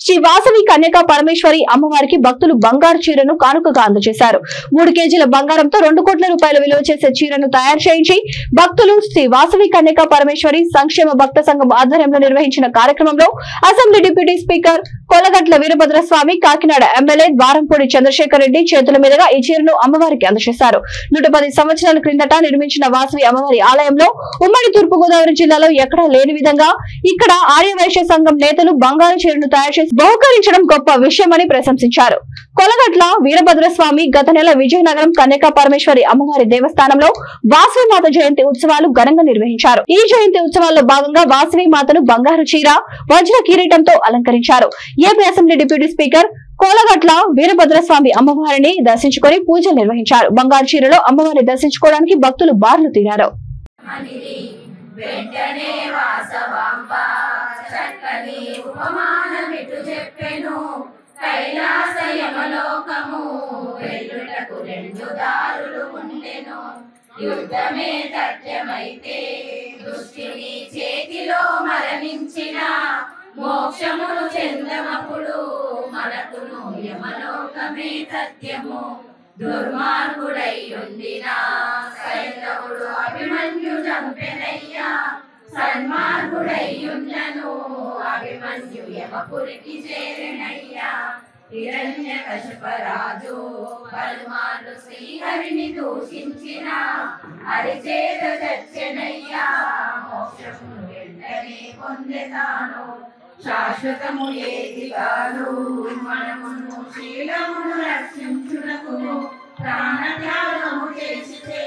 శ్రీ వాసవి కన్యకా పరమేశ్వరి అమ్మవారికి భక్తులు బంగారు చీరను కానుకగా అందజేశారు. 3 కేజీల బంగారంతో 2 కోట్ల రూపాయల విలువ చేసే చీరను తయారు చేయించి భక్తులు శ్రీ వాసవి కన్యకా పరమేశ్వరి సంక్షేమ భక్త సంఘం ఆధ్వర్యంలో నిర్వహించిన కార్యక్రమంలో assembly deputy speaker Kolagatla Veerabhadraswamy, Kakinada MLA Dwarampudi Chandrasekhar Reddy చేతుల మీదుగా ఈ చీరను అమ్మవారికి అందజేశారు. 110 సంవత్సరాల క్రిందట నిర్మించిన వాసవి అమ్మవారి ఆలయంలో ఉమ్మడి తూర్పు గోదావరి జిల్లాలో ఎక్కడా లేని విధంగా ఇక్కడ ఆర్యవైశ్య సంఘం నేతలు బంగారు చీరను తయారు చేసి బహుకరించడం గొప్ప విషయమని ప్రశంసించారు. కొలగట్ల వీరభద్రస్వామి గత నెల విజయనగరం కన్యకా పరమేశ్వరి అమ్మవారి దేవస్థానంలో వాసవి మాత జయంతి ఉత్సవాలు ఘనంగా నిర్వహించారు. ఈ జయంతి ఉత్సవాల్లో భాగంగా వాసవి మాతను బంగారు చీర, వజ్ర కిరీటంతో అలంకరించారు. AP assembly deputy speaker Kolagatla Veerabhadraswamy అమ్మవారిని దర్శించుకొని పూజలు నిర్వహించారు. బంగారు చీరలో అమ్మవారిని దర్శించుకోవడానికి భక్తులు బారులు తీరారు. యుద్ధమే సత్యమైతే దృష్టిని చేతిలో మరణించిన మోక్షమును చెందమప్పుడు మనకును యమలోకమే సత్యము. దుర్మార్గుడై ఉండిన సైంధవుడు అభిమన్యు చంపెనయ్యా, సన్మార్గుడై ఉన్నను అభిమన్యు యమపురికి చేరెనయ్యా. హిరణ్యకశిపరాజు పలుమార్లు శ్రీహరిని దూషించిన అరిచేత చచ్చెనయ్యా, మోక్షమును వెంటనే పొందెతాను. శాశ్వతము ఏది కాదు మనమును శీలమును రక్షించుటకు ప్రాణత్యాగము చేసితే